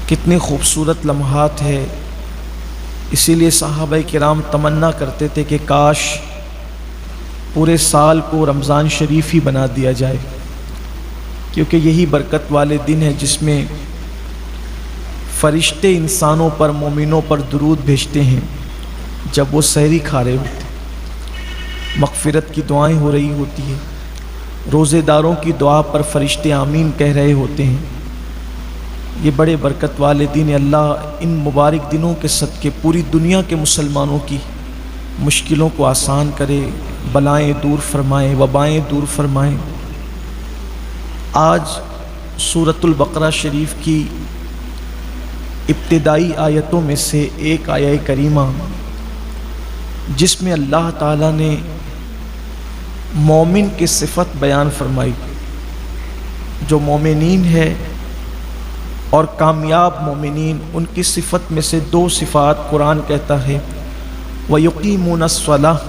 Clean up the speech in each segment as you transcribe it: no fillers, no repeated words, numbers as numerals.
کتنے خوبصورت لمحات ہے، اسی لیے صحابہ کرام تمنا کرتے تھے کہ کاش پورے سال کو رمضان شریف ہی بنا دیا جائے، کیونکہ یہی برکت والے دن ہیں جس میں فرشتے انسانوں پر، مومنوں پر درود بھیجتے ہیں جب وہ سحری کھا رہے ہوتے ہیں، مغفرت کی دعائیں ہو رہی ہوتی ہیں، روزے داروں کی دعا پر فرشتے آمین کہہ رہے ہوتے ہیں۔ یہ بڑے برکت والے دن ہیں۔ اللہ ان مبارک دنوں کے صدقے پوری دنیا کے مسلمانوں کی مشکلوں کو آسان کرے، بلائیں دور فرمائیں، وبائیں دور فرمائیں۔ آج سورۃ البقرہ شریف کی ابتدائی آیتوں میں سے ایک آیہ کریمہ جس میں اللہ تعالیٰ نے مومن کی صفت بیان فرمائی، جو مومنین ہے اور کامیاب مومنین، ان کی صفت میں سے دو صفات قرآن کہتا ہے وَيُقِيمُونَ الصَّلَاةَ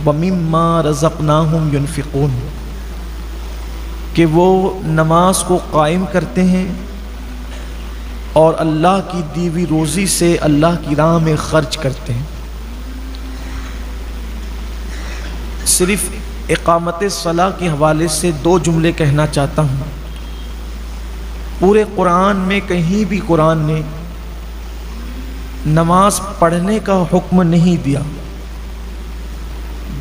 وَمِمَّا رَزَقْنَاهُمْ يُنْفِقُونَ، کہ وہ نماز کو قائم کرتے ہیں اور اللہ کی دی ہوئی روزی سے اللہ کی راہ میں خرچ کرتے ہیں۔ صرف اقامت صلاح کے حوالے سے دو جملے کہنا چاہتا ہوں۔ پورے قرآن میں کہیں بھی قرآن نے نماز پڑھنے کا حکم نہیں دیا،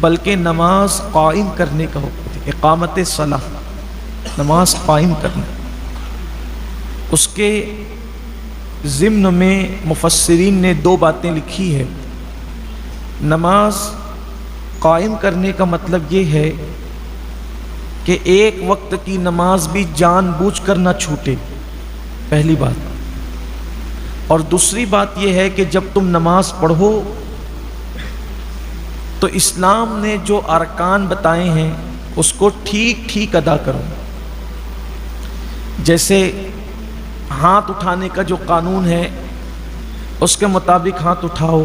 بلکہ نماز قائم کرنے کا حکم دیا۔ اقامت صلاح، نماز قائم کرنا۔ اس کے ضمن میں مفسرین نے دو باتیں لکھی ہے۔ نماز قائم کرنے کا مطلب یہ ہے کہ ایک وقت کی نماز بھی جان بوجھ کر نہ چھوٹے، پہلی بات۔ اور دوسری بات یہ ہے کہ جب تم نماز پڑھو تو اسلام نے جو ارکان بتائے ہیں اس کو ٹھیک ٹھیک ادا کرو۔ جیسے ہاتھ اٹھانے کا جو قانون ہے اس کے مطابق ہاتھ اٹھاؤ،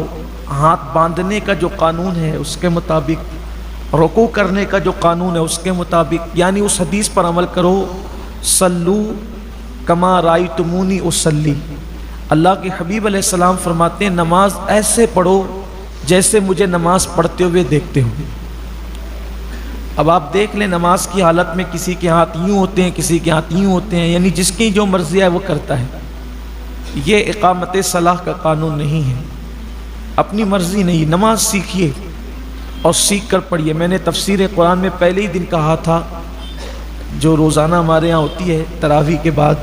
ہاتھ باندھنے کا جو قانون ہے اس کے مطابق، رکوع کرنے کا جو قانون ہے اس کے مطابق، یعنی اس حدیث پر عمل کرو صلو کما رأیتمونی اصلی۔ اللہ کے حبیب علیہ السلام فرماتے ہیں نماز ایسے پڑھو جیسے مجھے نماز پڑھتے ہوئے دیکھتے ہو۔ اب آپ دیکھ لیں نماز کی حالت میں کسی کے ہاتھ یوں ہوتے ہیں، کسی کے ہاتھ یوں ہوتے ہیں، یعنی جس کی جو مرضی ہے وہ کرتا ہے۔ یہ اقامت صلاح کا قانون نہیں ہے، اپنی مرضی نہیں۔ نماز سیکھیے اور سیکھ کر پڑھیے۔ میں نے تفسیر قرآن میں پہلے ہی دن کہا تھا، جو روزانہ ہمارے یہاں ہوتی ہے تراویح کے بعد،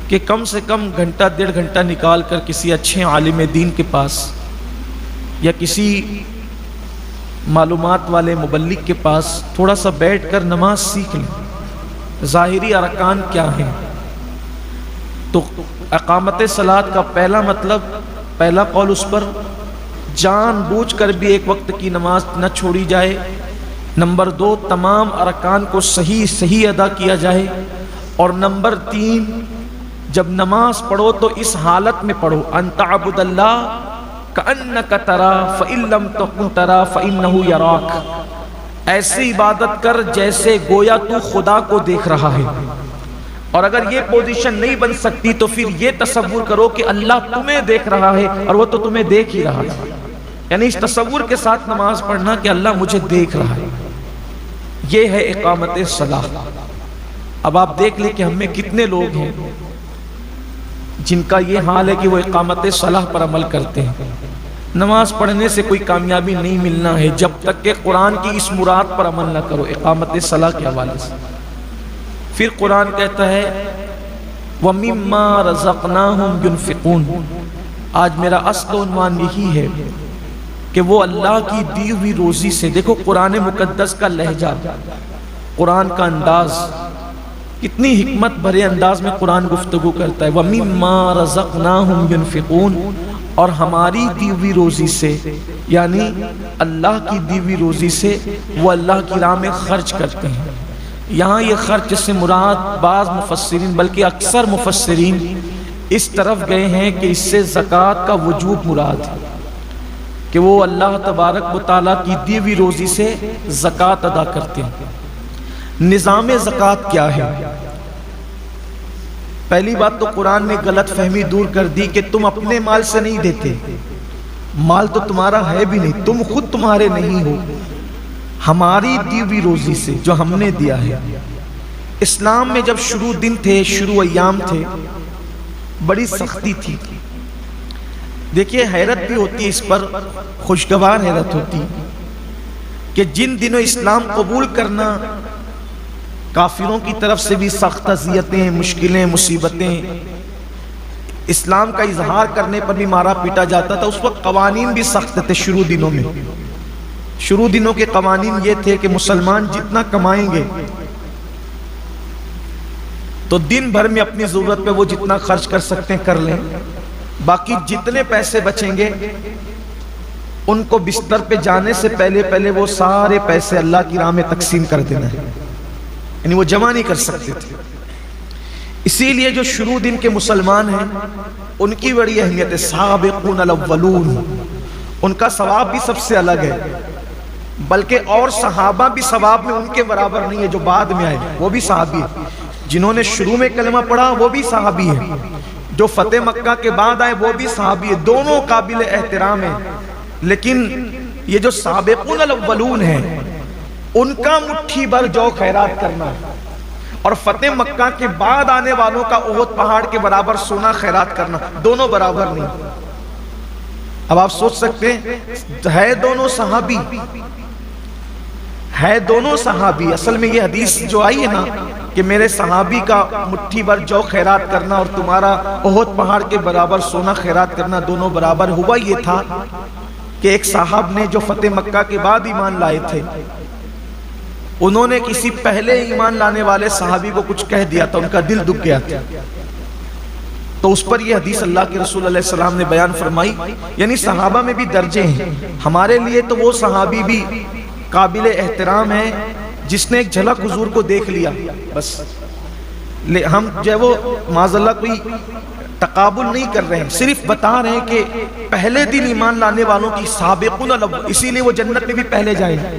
کہ کم سے کم گھنٹہ ڈیڑھ گھنٹہ نکال کر کسی اچھے عالم دین کے پاس یا کسی معلومات والے مبلغ کے پاس تھوڑا سا بیٹھ کر نماز سیکھ لیں، ظاہری ارکان کیا ہیں۔ تو اقامت صلاۃ کا پہلا مطلب، پہلا قول اس پر جان بوجھ کر بھی ایک وقت کی نماز نہ چھوڑی جائے۔ نمبر دو، تمام ارکان کو صحیح ادا کیا جائے۔ اور نمبر تین، جب نماز پڑھو تو اس حالت میں پڑھو ان تعبد اللہ کأنک تراہ فإن لم تکن تراہ فإنہ یراک، ایسی عبادت کر جیسے گویا تو خدا کو دیکھ رہا ہے۔ اور اگر یہ پوزیشن نہیں بن سکتی تو پھر یہ تصور کرو کہ اللہ تمہیں دیکھ رہا ہے اور وہ تو تمہیں دیکھ ہی رہا ہے، یعنی اس تصور کے ساتھ نماز پڑھنا کہ اللہ مجھے دیکھ رہا ہے۔ یہ ہے اقامت صلاح۔ اب آپ دیکھ لیں کہ ہم میں کتنے لوگ ہیں جن کا یہ حال ہے کہ وہ اقامت صلاح پر عمل کرتے ہیں۔ نماز پڑھنے سے کوئی کامیابی نہیں ملنا ہے جب تک کہ قرآن کی اس مراد پر عمل نہ کرو، اقامت صلاح کے حوالے سے۔ پھر قرآن کہتا ہے وَمِمَّا رَزَقْنَاهُمْ يُنْفِقُونَ۔ آج میرا اصل عنوان یہی ہے کہ وہ اللہ کی دی ہوئی روزی سے، دیکھو قرآن مقدس کا لہجہ، قرآن کا انداز، کتنی حکمت بھرے انداز میں قرآن گفتگو کرتا ہے۔ وَمِمَّا رَزَقْنَاهُمْ يُنْفِقُونَ، اور ہماری دی ہوئی روزی سے، یعنی اللہ کی دی ہوئی روزی سے وہ اللہ کی راہ میں خرچ کرتے ہیں۔ یہاں یہ خرچ سے مراد بعض مفسرین بلکہ اکثر مفسرین اس طرف گئے ہیں کہ اس سے زکوٰۃ کا وجوب مراد ہے، کہ وہ اللہ تبارک و تعالیٰ کی دی ہوئی روزی سے زکوٰۃ ادا کرتے ہیں۔ نظام زکوٰۃ کیا ہے؟ پہلی بات تو قرآن نے غلط فہمی دور کر دی کہ تم اپنے مال سے نہیں دیتے، مال تو تمہارا ہے بھی نہیں، تم خود تمہارے نہیں ہو، ہماری دی ہوئی روزی سے جو ہم نے دیا ہے۔ اسلام میں جب شروع دن تھے، شروع ایام تھے، بڑی سختی تھی۔ دیکھیے حیرت بھی ہوتی ہے اس پر، خوشگوار حیرت ہوتی کہ جن دنوں اسلام قبول کرنا کافروں کی طرف سے بھی سخت اذیتیں، مشکلیں، مصیبتیں، اسلام کا اظہار کرنے پر بھی مارا پیٹا جاتا تھا، اس وقت قوانین بھی سخت تھے۔ شروع دنوں میں، شروع دنوں کے قوانین یہ تھے کہ مسلمان جتنا کمائیں گے تو دن بھر میں اپنی ضرورت پہ وہ جتنا خرچ کر سکتے ہیں کر لیں، باقی جتنے پیسے بچیں گے ان کو بستر پہ جانے سے پہلے وہ سارے پیسے اللہ کی راہ میں تقسیم کر دینا ہے، یعنی وہ جمع نہیں کر سکتے تھے۔ اسی لیے جو شروع دن کے مسلمان ہیں ان کی بڑی اہمیت ہے، سابقون الاولون، ان کا ثواب بھی سب سے الگ ہے، بلکہ اور صحابہ بھی ثواب میں ان کے برابر نہیں ہے جو بعد میں آئے، وہ بھی صحابی ہے۔ جنہوں نے شروع میں کلمہ پڑھا وہ بھی صحابی ہے، جو فتح مکہ کے بعد آئے وہ بھی صحابی ہے، دونوں قابل احترام ہیں۔ لیکن یہ جو سابقون الاولون ہیں ان کا مٹھی بھر جو خیرات کرنا اور فتح مکہ کے بعد آنے والوں کا احد پہاڑ کے برابر سونا خیرات کرنا، دونوں برابر نہیں۔ اب آپ سوچ سکتے ہیں، ہے دونوں صحابی، ہے دونوں صحابی۔ اصل میں یہ حدیث جو آئی ہے نا کہ میرے صحابی کا مٹھی بھر جو خیرات کرنا اور تمہارا احد پہاڑ کے برابر سونا خیرات کرنا دونوں برابر، ہوا یہ تھا کہ ایک صاحب نے جو فتح مکہ کے بعد ایمان لائے تھے، انہوں نے کسی پہلے ایمان لانے والے صحابی کو کچھ کہہ دیا تھا، ان کا دل دکھ گیا تھا، تو اس پر یہ حدیث اللہ کے رسول علیہ السلام نے بیان فرمائی۔ یعنی صحابہ میں بھی درجے ہیں، ہمارے لیے تو وہ صحابی بھی قابل احترام ہے جس نے ایک جھلک حضور کو دیکھ لیا، بس ہم جو ہے وہ معذاللہ کوئی تقابل نہیں کر رہے ہیں، صرف بتا رہے ہیں کہ پہلے دن ایمان لانے والوں کی سابقون الاول، اسی لیے وہ جنت میں بھی پہلے جائیں گے،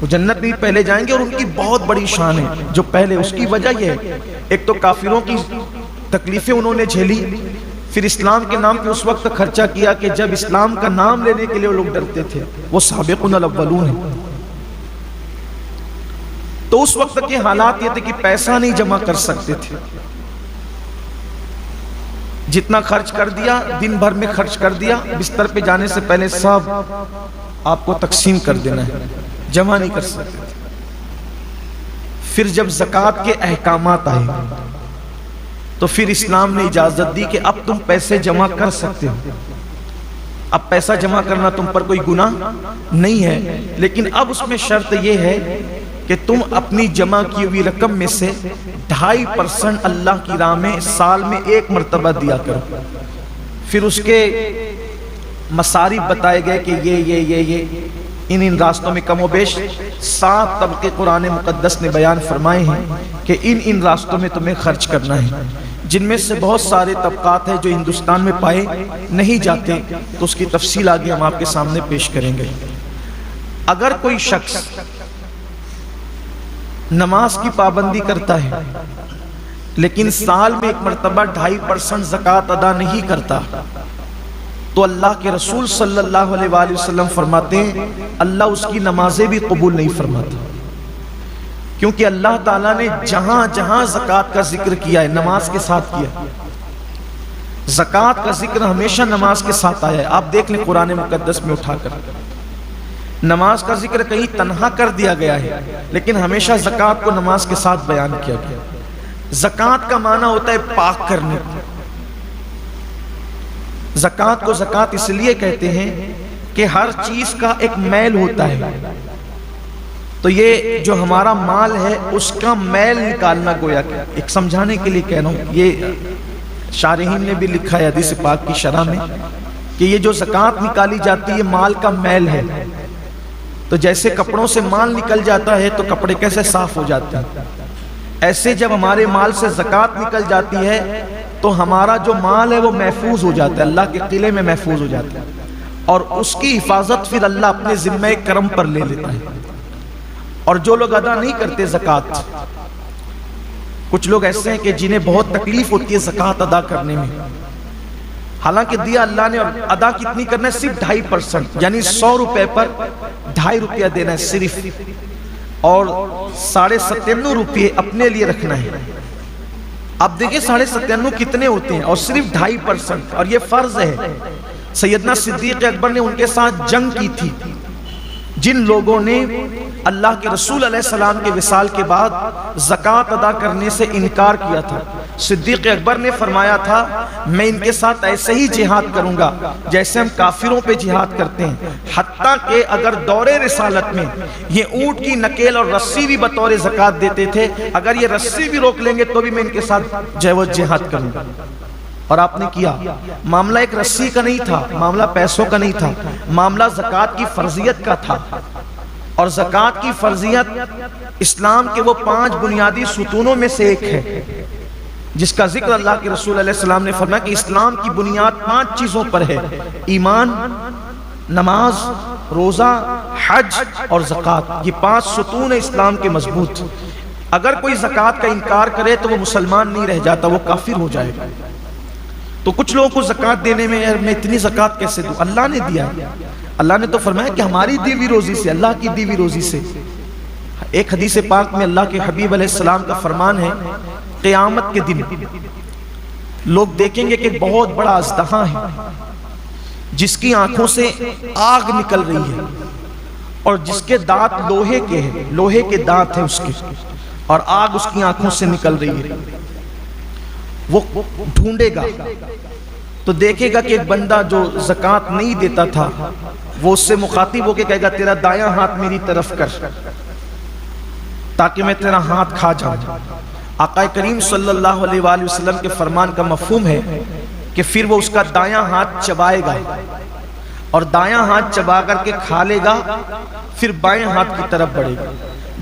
وہ جنت میں بھی پہلے جائیں گے، اور ان کی بہت بڑی شان ہے جو پہلے۔ اس کی وجہ یہ ہے، ایک تو کافروں کی تکلیفیں انہوں نے جھیلی، پھر اسلام کے نام پہ اس وقت خرچہ کیا کہ جب اسلام کا نام لینے کے لیے وہ لوگ ڈرتے تھے، وہ سابقون الاولون ہیں۔ تو اس وقت کے حالات یہ تھے کہ پیسہ نہیں جمع کر سکتے تھے، جتنا خرچ کر دیا دن بھر میں خرچ کر دیا، بستر پہ جانے سے پہلے سب آپ کو تقسیم کر دینا ہے، جمع نہیں کر سکتے تھے۔ پھر جب زکوٰۃ کے احکامات آئے تو پھر اسلام نے اجازت دی کہ اب تم پیسے جمع کر سکتے ہو، اب پیسہ جمع کرنا تم پر کوئی گناہ نہیں ہے، لیکن اب اس میں شرط یہ ہے کہ تم اپنی جمع کی ہوئی رقم میں سے 2.5% اللہ کی راہ میں سال میں ایک مرتبہ دیا کرو۔ پھر اس کے مصارف بتائے گئے کہ یہ ان راستوں میں کم و بیش 7 طبقے قرآن مقدس نے بیان فرمائے ہیں کہ ان راستوں میں تمہیں خرچ کرنا ہے، جن میں سے بہت سارے طبقات ہیں جو ہندوستان میں پائے نہیں جاتے، تو اس کی تفصیل آگے ہم آپ کے سامنے پیش کریں گے۔ اگر کوئی شخص نماز کی پابندی کرتا ہے لیکن سال میں ایک مرتبہ 2.5% زکوٰۃ ادا نہیں کرتا، تو اللہ کے رسول صلی اللہ علیہ وآلہ وسلم فرماتے ہیں اللہ اس کی نمازیں بھی قبول نہیں فرماتا، کیونکہ اللہ تعالیٰ نے جہاں جہاں زکوٰۃ کا ذکر کیا ہے نماز کے ساتھ کیا، زکوٰۃ کا ذکر ہمیشہ نماز کے ساتھ آیا ہے۔ آپ دیکھ لیں قرآن مقدس میں اٹھا کر، نماز کا ذکر کہیں تنہا کر دیا گیا ہے لیکن ہمیشہ زکوٰۃ کو نماز کے ساتھ بیان کیا گیا۔ زکوٰۃ کا معنی ہوتا ہے پاک کرنے، زکوٰۃ کو زکوٰۃ اس لیے کہتے ہیں کہ ہر چیز کا ایک میل ہوتا ہے، تو یہ جو ہمارا مال ہے اس کا میل نکالنا، گویا کہ ایک سمجھانے کے لیے کہہ رہا ہوں، یہ شارحین نے بھی لکھا ہے حدیث پاک کی شرح میں کہ یہ جو زکوٰۃ نکالی جاتی ہے مال کا میل ہے، تو جیسے کپڑوں سے مال نکل جاتا ہے تو کپڑے کیسے صاف ہو جاتے ہیں، ایسے جب ہمارے مال سے زکوٰۃ نکل جاتی ہے تو ہمارا جو مال ہے وہ محفوظ ہو جاتا ہے، اللہ کے قلعے میں محفوظ ہو جاتا ہے، اور اس کی حفاظت پھر اللہ اپنے ذمہ کرم پر لے لیتا ہے۔ اور جو لوگ ادا نہیں کرتے زکوٰۃ، کچھ لوگ ایسے ہیں کہ جنہیں بہت تکلیف ہوتی ہے زکوٰۃ ادا کرنے میں، حالانکہ دیا اللہ نے، اور ادا کتنی کرنا ہے؟ صرف 2.5%، یعنی 100 روپے پر 2.5 روپیہ دینا ہے صرف، اور 97.5 روپے اپنے لیے رکھنا ہے۔ اب دیکھیں 97.5 کتنے ہوتے ہیں، اور صرف 2.5%، اور یہ فرض ہے۔ سیدنا صدیق اکبر نے ان کے ساتھ جنگ کی تھی جن لوگوں نے اللہ کے رسول علیہ السلام کے وصال کے بعد زکوٰۃ ادا کرنے سے انکار کیا تھا۔ صدیق اکبر نے فرمایا تھا میں ان کے ساتھ ایسے ہی جہاد کروں گا جیسے ہم کافروں پہ جہاد کرتے ہیں، حتیٰ کہ اگر دور رسالت میں یہ اونٹ کی نکیل اور رسی بھی بطور زکوٰۃ دیتے تھے، اگر یہ رسی بھی روک لیں گے تو بھی میں ان کے ساتھ جہاد کروں گا۔ اور آپ نے کیا۔ معاملہ ایک رسی کا نہیں تھا، معاملہ پیسوں کا نہیں تھا، معاملہ زکوٰۃ کی فرضیت کا تھا۔ اور زکوٰۃ کی فرضیت اسلام کے وہ 5 بنیادی ستونوں میں سے ایک ہے جس کا ذکر اللہ کے رسول علیہ السلام نے فرمایا کہ اسلام کی بنیاد 5 چیزوں پر ہے: ایمان، نماز، روزہ، حج اور زکوٰۃ۔ یہ 5 ستون اسلام کے مضبوط۔ اگر کوئی زکوٰۃ کا انکار کرے تو وہ مسلمان نہیں رہ جاتا، وہ کافر ہو جائے گا۔ تو کچھ لوگوں کو زکوٰۃ دینے میں یار میں اتنی زکوٰۃ کیسے دوں؟ اللہ نے دیا، اللہ نے تو فرمایا کہ ہماری دی ہوئی روزی سے، اللہ کی دی ہوئی روزی سے۔ ایک حدیث پاک میں اللہ کے حبیب علیہ السلام کا فرمان ہے، قیامت کے دن لوگ دیکھیں گے کہ ایک بہت بڑا اژدہا ہے جس کی آنکھوں سے آگ نکل رہی ہے، اور جس کے دانت لوہے کے ہیں، لوہے کے دانت ہیں اس کے، اور آگ اس کی آنکھوں سے نکل رہی ہے۔ وہ ڈھونڈے گا تو دیکھے گا کہ ایک بندہ جو زکوٰۃ نہیں دیتا تھا، وہ اس سے مخاطب ہو کے کہے گا تیرا دایاں ہاتھ میری طرف کر تاکہ میں تیرا ہاتھ کھا جاؤں۔ آقا کریم صلی اللہ علیہ وآلہ وسلم کے فرمان کا مفہوم ہے کہ پھر وہ اس کا دایاں ہاتھ چبائے گا، اور دایاں ہاتھ چبا کر کے کھا لے گا، پھر بائیں ہاتھ کی طرف بڑھے گا۔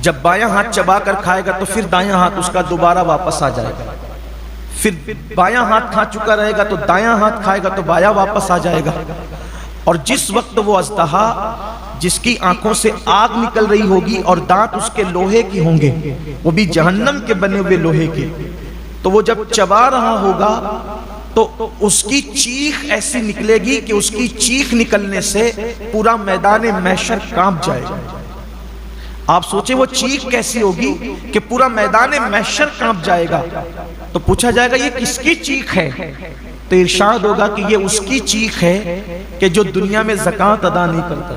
جب بایاں ہاتھ چبا کر کھائے گا تو پھر دایاں ہاتھ اس کا دوبارہ واپس آ جائے گا، پھر بایاں ہاتھ کھا چکا رہے گا تو دایاں ہاتھ کھائے گا تو بایاں واپس آ جائے گا۔ اور جس وقت وہ اژدہا جس کی آنکھوں سے آگ نکل رہی ہوگی اور دانت اس کے لوہے کی ہوں گے، وہ بھی جہنم کے بنے ہوئے لوہے کے، تو وہ جب چبا رہا ہوگا تو اس کی چیخ ایسی نکلے گی کہ اس کی چیخ نکلنے سے پورا میدان محشر کانپ جائے گا۔ آپ سوچیں وہ چیخ کیسی ہوگی کہ پورا میدان محشر کانپ جائے گا۔ تو پوچھا جائے گا یہ کس کی چیخ ہے؟ تو ارشاد ہوگا کہ یہ اس کی چیخ ہے کہ جو دنیا میں زکوٰۃ ادا نہیں کرتا۔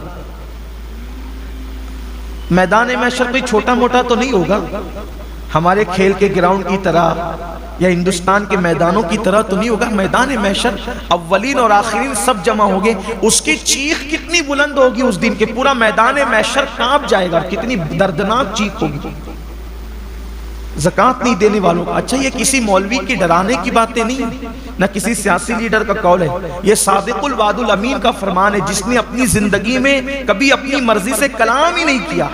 میدان محشر کوئی چھوٹا موٹا تو نہیں ہوگا، ہمارے کھیل کے گراؤنڈ کی طرح یا ہندوستان کے میدانوں کی طرح تو نہیں ہوگا۔ میدان محشر اولین اور آخرین سب جمع ہوگے، اس کی چیخ کتنی بلند ہوگی اس دن کہ پورا میدان محشر کانپ جائے گا، کتنی دردناک چیخ ہوگی زکوٰۃ نہیں دینے والوں کا۔ اچھا یہ کسی مولوی کی ڈرانے کی باتیں نہیں، نہ کسی سیاسی لیڈر کا قول ہے، یہ صادق الوعد الامین کا فرمان ہے جس نے اپنی زندگی میں کبھی اپنی مرضی سے کلام ہی نہیں کیا،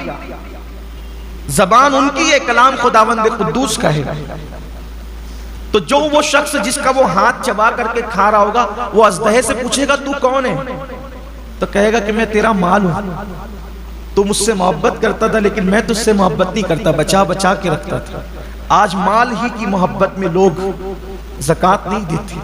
زبان ان کی ہے، کلام خداوند قدوس کا ہے۔ تو جو وہ شخص جس کا وہ ہاتھ چبا کر کے کھا رہا ہوگا، وہ اژدہے سے پوچھے گا تو کون ہے؟ تو کہے گا کہ میں تیرا مال ہوں، تو مجھ سے محبت کرتا تھا لیکن میں تجھ سے محبت نہیں کرتا، بچا بچا کے رکھتا تھا۔ آج مال ہی کی محبت میں لوگ زکوٰۃ نہیں دیتے۔